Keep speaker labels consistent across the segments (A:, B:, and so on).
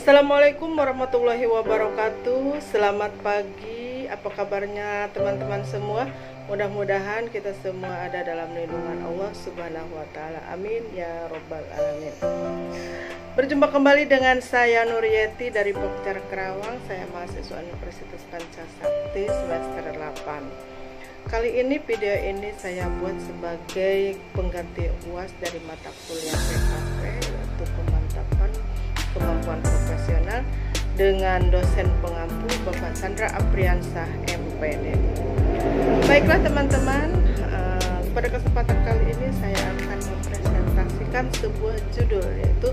A: Assalamualaikum warahmatullahi wabarakatuh. Selamat pagi, apa kabarnya teman-teman semua? Mudah-mudahan kita semua ada dalam lindungan Allah Subhanahu wa Ta'ala. Amin ya Rabbal Alamin. Berjumpa kembali dengan saya Nuryeti dari Pokjar Kerawang. Saya mahasiswa Universitas Pancasakti semester 8. Kali ini video ini saya buat sebagai pengganti UAS dari mata kuliah PKP, yaitu pemantapan kemampuan profesional dengan dosen pengampu Bapak Chandra Apriansah MPD. Baiklah teman-teman, pada kesempatan kali ini saya akan mempresentasikan sebuah judul, yaitu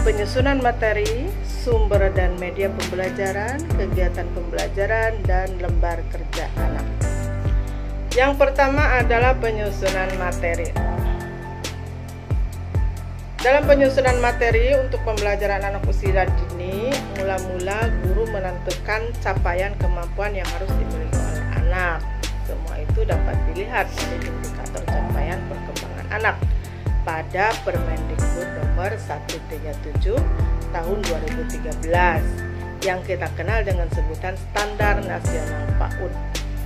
A: penyusunan materi, sumber dan media pembelajaran, kegiatan pembelajaran, dan lembar kerja anak. Yang pertama adalah penyusunan materi. Dalam penyusunan materi untuk pembelajaran anak usia dini, mula-mula guru menentukan capaian kemampuan yang harus dimiliki oleh anak. Semua itu dapat dilihat dari indikator capaian perkembangan anak pada Permendikbud nomor 137 tahun 2013 yang kita kenal dengan sebutan Standar Nasional PAUD,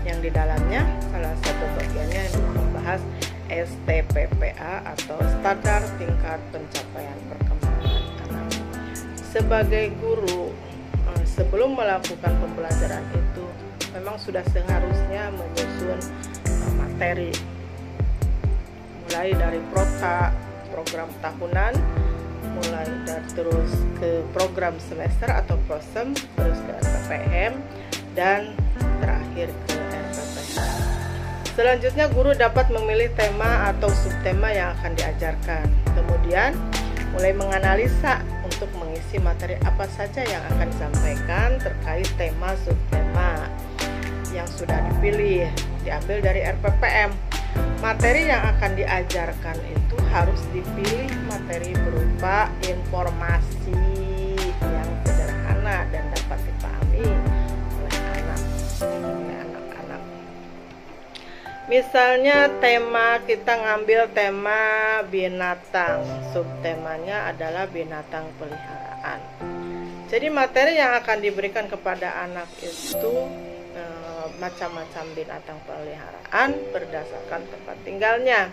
A: yang di dalamnya salah satu bagiannya yang membahas STPPA atau Standar Tingkat Pencapaian Perkembangan Anak. Sebagai guru, sebelum melakukan pembelajaran itu memang sudah seharusnya menyusun materi, mulai dari program tahunan, mulai dari terus ke program semester atau prosem, terus ke RPPM, dan terakhir ke RPPH. Selanjutnya guru dapat memilih tema atau subtema yang akan diajarkan. Kemudian mulai menganalisa untuk mengisi materi apa saja yang akan disampaikan terkait tema subtema yang sudah dipilih, diambil dari RPPM. Materi yang akan diajarkan itu harus dipilih materi berupa informasi yang sederhana dan dapat dipahami oleh anak-anak. Misalnya kita ngambil tema binatang, subtemanya adalah binatang peliharaan. Jadi materi yang akan diberikan kepada anak itu macam-macam binatang peliharaan berdasarkan tempat tinggalnya.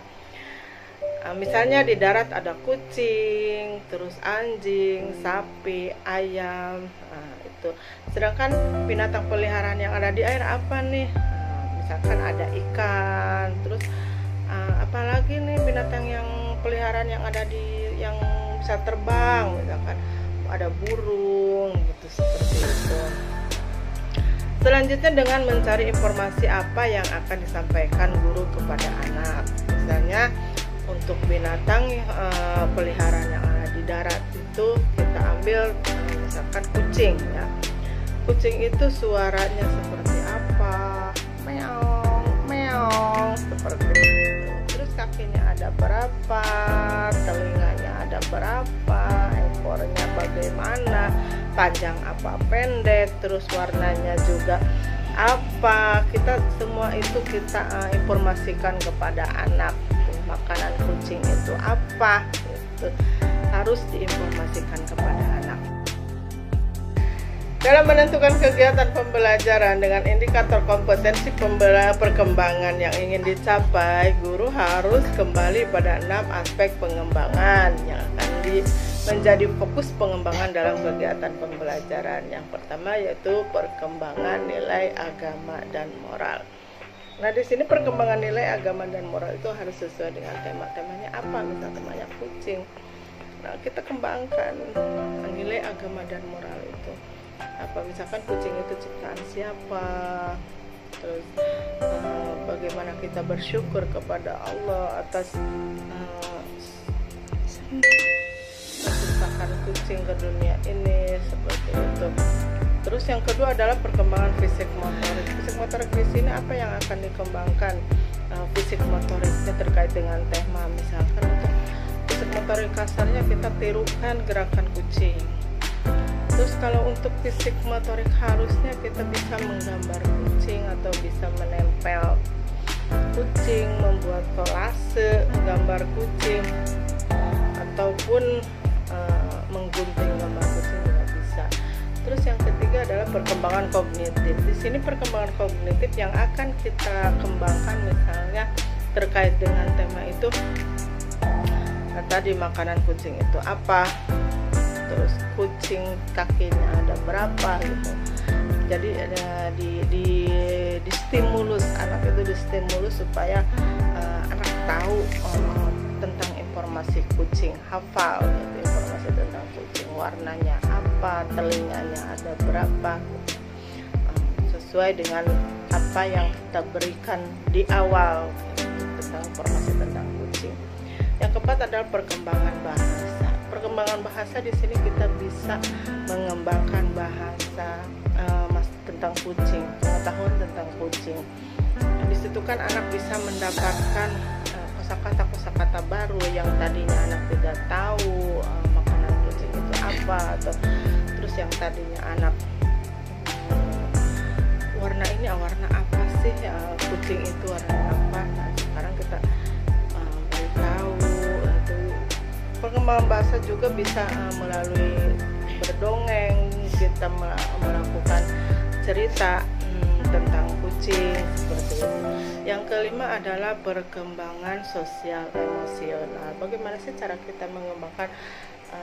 A: Misalnya di darat ada kucing, terus anjing, sapi, ayam, itu. Sedangkan binatang peliharaan yang ada di air apa nih? Misalkan ada ikan, terus apalagi nih binatang yang peliharaan yang ada yang bisa terbang, misalkan ada burung, gitu, seperti itu. Selanjutnya dengan mencari informasi apa yang akan disampaikan guru kepada anak. Misalnya untuk binatang peliharaan yang ada di darat itu kita ambil misalkan kucing, ya. Kucing itu suaranya seperti apa? Meong, meong, seperti itu. Terus kakinya ada berapa? Telinganya ada berapa? Ekornya bagaimana? Panjang apa pendek? Terus warnanya juga apa? Kita semua itu kita informasikan kepada anak. Makanan kucing itu apa? Itu harus diinformasikan kepada anak. Dalam menentukan kegiatan pembelajaran dengan indikator kompetensi perkembangan yang ingin dicapai, guru harus kembali pada 6 aspek pengembangan yang akan menjadi fokus pengembangan dalam kegiatan pembelajaran. Yang pertama yaitu perkembangan nilai agama dan moral. Nah, di sini perkembangan nilai agama dan moral itu harus sesuai dengan tema-temanya apa. Misalnya temanya kucing. Nah, kita kembangkan nilai agama dan moral itu. Apa, misalkan kucing itu ciptaan siapa, terus bagaimana kita bersyukur kepada Allah atas menciptakan kucing ke dunia ini, seperti itu. Terus yang kedua adalah perkembangan fisik motorik. Fisik motorik di sini apa yang akan dikembangkan? Fisik motoriknya terkait dengan tema, misalkan untuk fisik motorik kasarnya kita tirukan gerakan kucing. Terus kalau untuk fisik motorik halusnya kita bisa menggambar kucing atau bisa menempel kucing, membuat kolase gambar kucing, ataupun menggunting gambar kucing juga perkembangan kognitif. Di sini perkembangan kognitif yang akan kita kembangkan misalnya terkait dengan tema itu tadi makanan kucing itu apa, terus kucing kakinya ada berapa gitu. Jadi ada di stimulus, anak itu distimulus supaya anak tahu tentang informasi kucing, hafal gitu, informasi tentang kucing, warnanya apa, telinganya ada berapa, sesuai dengan apa yang kita berikan di awal gitu, tentang informasi tentang kucing. Yang keempat adalah perkembangan bahasa. Perkembangan bahasa di sini kita bisa mengembangkan bahasa tentang kucing, pengetahuan tentang kucing. Di situ kan anak bisa mendapatkan kosakata baru yang tadinya anak tidak tahu makanan kucing itu apa, atau terus yang tadinya anak warna ini warna apa sih kucing itu warna apa. Nah, sekarang kita beritahu itu. Perkembangan bahasa juga bisa melalui berdongeng, kita melakukan cerita tentang kucing seperti itu. Yang kelima adalah perkembangan sosial emosional. Bagaimana sih cara kita mengembangkan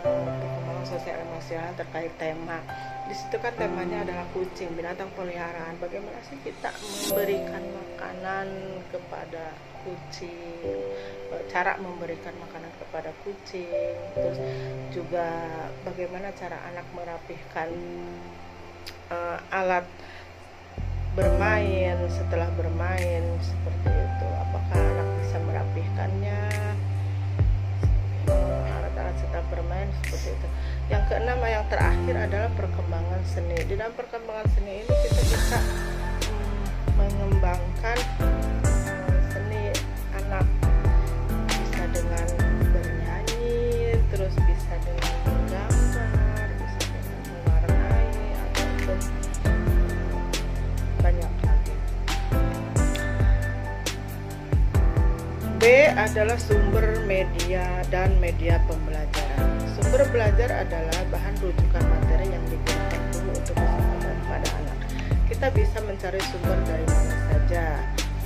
A: perkembangan sosial emosional terkait tema? Di situ kan temanya adalah kucing, binatang peliharaan. Bagaimana sih kita memberikan makanan kepada kucing, cara memberikan makanan kepada kucing, terus juga bagaimana cara anak merapihkan alat bermain setelah bermain seperti itu. Apakah anak bisa merapihkannya, alat-alat setelah bermain seperti itu. Yang keenam, yang terakhir adalah perkembangan seni. Di dalam perkembangan seni ini kita bisa mengembangkan seni anak, bisa dengan bernyanyi, terus bisa dengan menggambar, bisa dengan mewarnai, ataupun banyak lagi. B adalah sumber media dan media pembelajaran. Sumber belajar adalah bahan rujukan materi yang digunakan guru untuk disampaikan kepada anak. Kita bisa mencari sumber dari mana saja,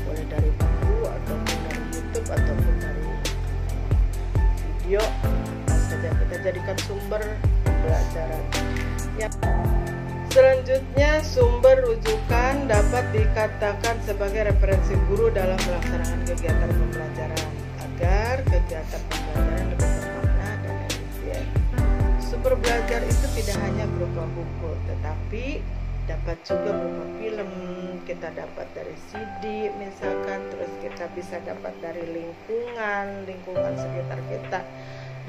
A: boleh dari buku ataupun dari YouTube ataupun dari video, apa saja kita jadikan sumber pembelajaran. Selanjutnya, sumber rujukan dapat dikatakan sebagai referensi guru dalam melaksanakan kegiatan pembelajaran agar kegiatan pembelajaran lebih bermakna dan efisien. Sumber belajar itu tidak hanya berupa buku, tetapi dapat juga berupa film. Kita dapat dari CD misalkan, terus kita bisa dapat dari lingkungan sekitar kita,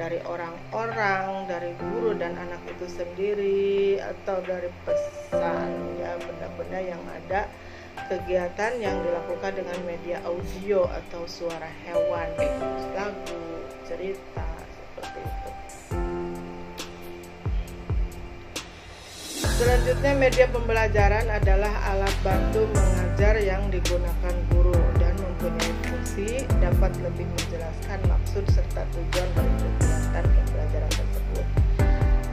A: dari orang-orang, dari guru dan anak itu sendiri, atau dari pesan, ya, benda-benda yang ada, kegiatan yang dilakukan dengan media audio atau suara hewan, lagu, cerita, seperti itu. Selanjutnya, media pembelajaran adalah alat bantu mengajar yang digunakan guru dan mempunyai fungsi dapat lebih menjelaskan maksud serta tujuan dari kegiatan pembelajaran tersebut.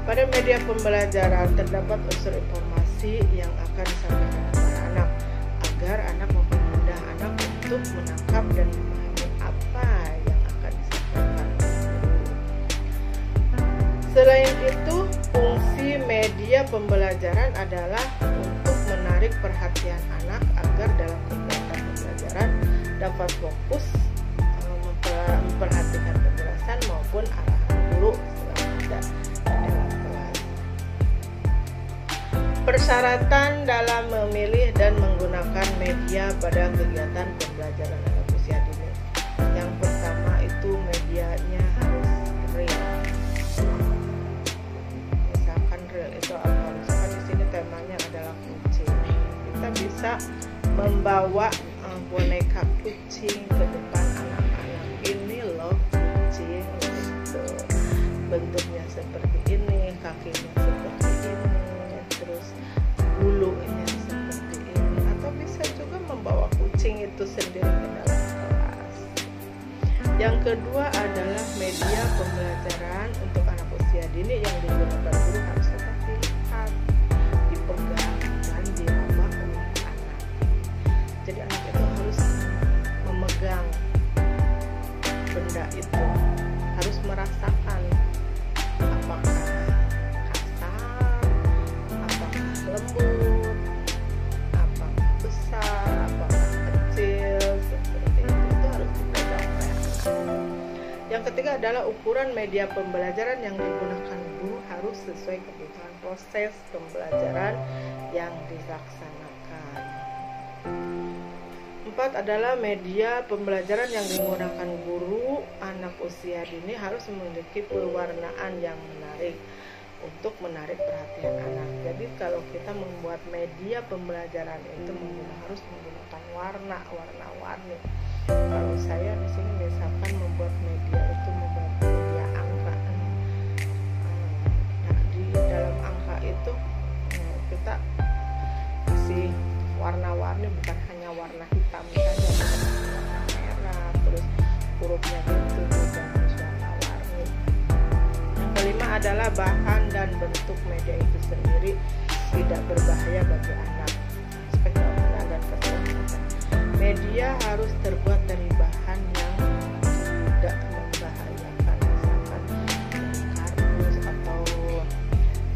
A: Pada media pembelajaran terdapat unsur informasi yang akan disampaikan kepada anak agar anak mempermudah anak untuk menangkap dan memahami apa yang akan disampaikan guru. Selain itu, fungsi media pembelajaran adalah untuk menarik perhatian anak agar dalam kegiatan pembelajaran dapat fokus memperhatikan penjelasan maupun arahan guru selama ada di dalam kelas. Persyaratan dalam memilih dan menggunakan media pada kegiatan pembelajaran anak usia dini. Yang pertama itu medianya harus real. Misalkan real itu apa? Misalkan di sini temanya adalah kucing. Kita bisa membawa boneka kucing ke depan anak-anak. Ini loh kucing, itu bentuknya seperti ini, kakinya seperti ini, terus bulunya seperti ini. Atau bisa juga membawa kucing itu sendiri ke dalam kelas. Yang kedua adalah media pembelajaran untuk anak usia dini yang digunakan guru harus tetap dilihat, dipegang, media pembelajaran yang digunakan guru harus sesuai kebutuhan proses pembelajaran yang dilaksanakan. 4 adalah media pembelajaran yang digunakan guru anak usia dini harus memiliki pewarnaan yang menarik untuk menarik perhatian anak. Jadi kalau kita membuat media pembelajaran itu harus menggunakan warna-warni. Kalau saya di sini misalkan membuat media itu membuat media angka. Nah, di dalam angka itu kita kasih warna-warni, bukan hanya warna hitam saja, warna merah, terus hurufnya itu juga harus warna-warni. Yang kelima adalah bahan dan bentuk media itu sendiri tidak berbahaya bagi anak. Aspek keamanan dan keselamatan. Media harus terbuat dari bahan yang tidak membahayakan, misalkan kardus, atau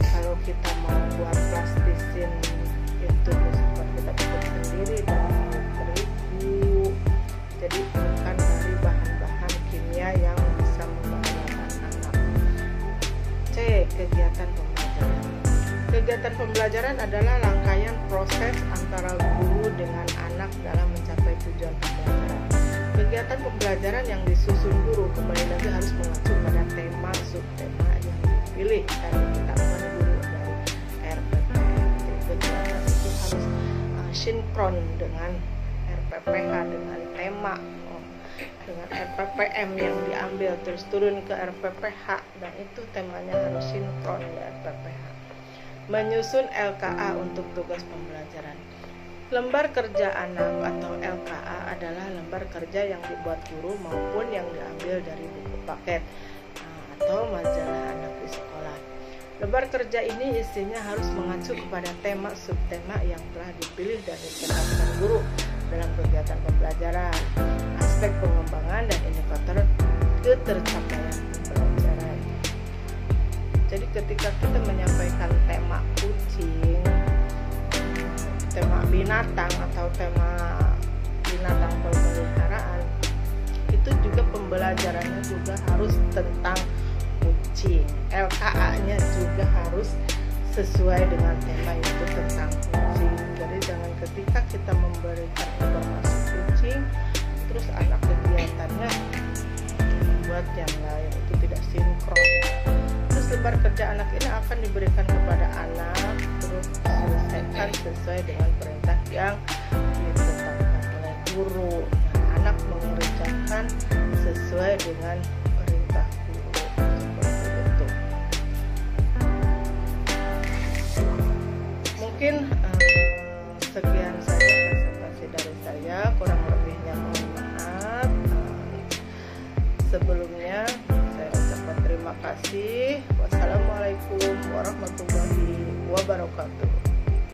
A: kalau kita mau buat plastisin itu misalkan kita buat sendiri dari terigu, jadi bukan dari bahan-bahan kimia yang bisa membahayakan anak. C. Kegiatan pembelajaran. Kegiatan pembelajaran adalah rangkaian proses antara guru dengan anak dalam mencapai tujuan pembelajaran. Kegiatan pembelajaran yang disusun guru kembali lagi harus mengacu pada tema subtema yang dipilih dan ditetapkan guru dari RPPM. Kegiatan itu harus sinkron dengan RPPH, dengan tema, dengan RPPM yang diambil terus turun ke RPPH, dan itu temanya harus sinkron di RPPH. Menyusun LKA untuk tugas pembelajaran. Lembar kerja anak atau LKA adalah lembar kerja yang dibuat guru maupun yang diambil dari buku paket atau majalah anak di sekolah. Lembar kerja ini isinya harus mengacu kepada tema subtema yang telah dipilih dan ditetapkan guru dalam kegiatan pembelajaran, aspek pengembangan dan indikator ketercapaian pembelajaran. Jadi ketika kita menyampaikan tema kucing, tema binatang atau tema binatang peliharaan, itu juga pembelajarannya juga harus tentang kucing. LKA-nya juga harus sesuai dengan tema itu tentang kucing. Jadi jangan ketika kita memberikan informasi kucing, terus anak kegiatannya membuat yang lain, itu tidak sinkron. Terus lembar kerja anak ini akan diberikan kepada anak, terus diselesaikan sesuai dengan perintah yang ditetapkan oleh guru. Nah, anak mengerjakan sesuai dengan perintah guru, seperti itu. Mungkin sekian saja presentasi dari saya, kurang lebihnya mohon maaf. Sebelumnya saya ucapkan terima kasih. Wassalamualaikum warahmatullahi wabarakatuh.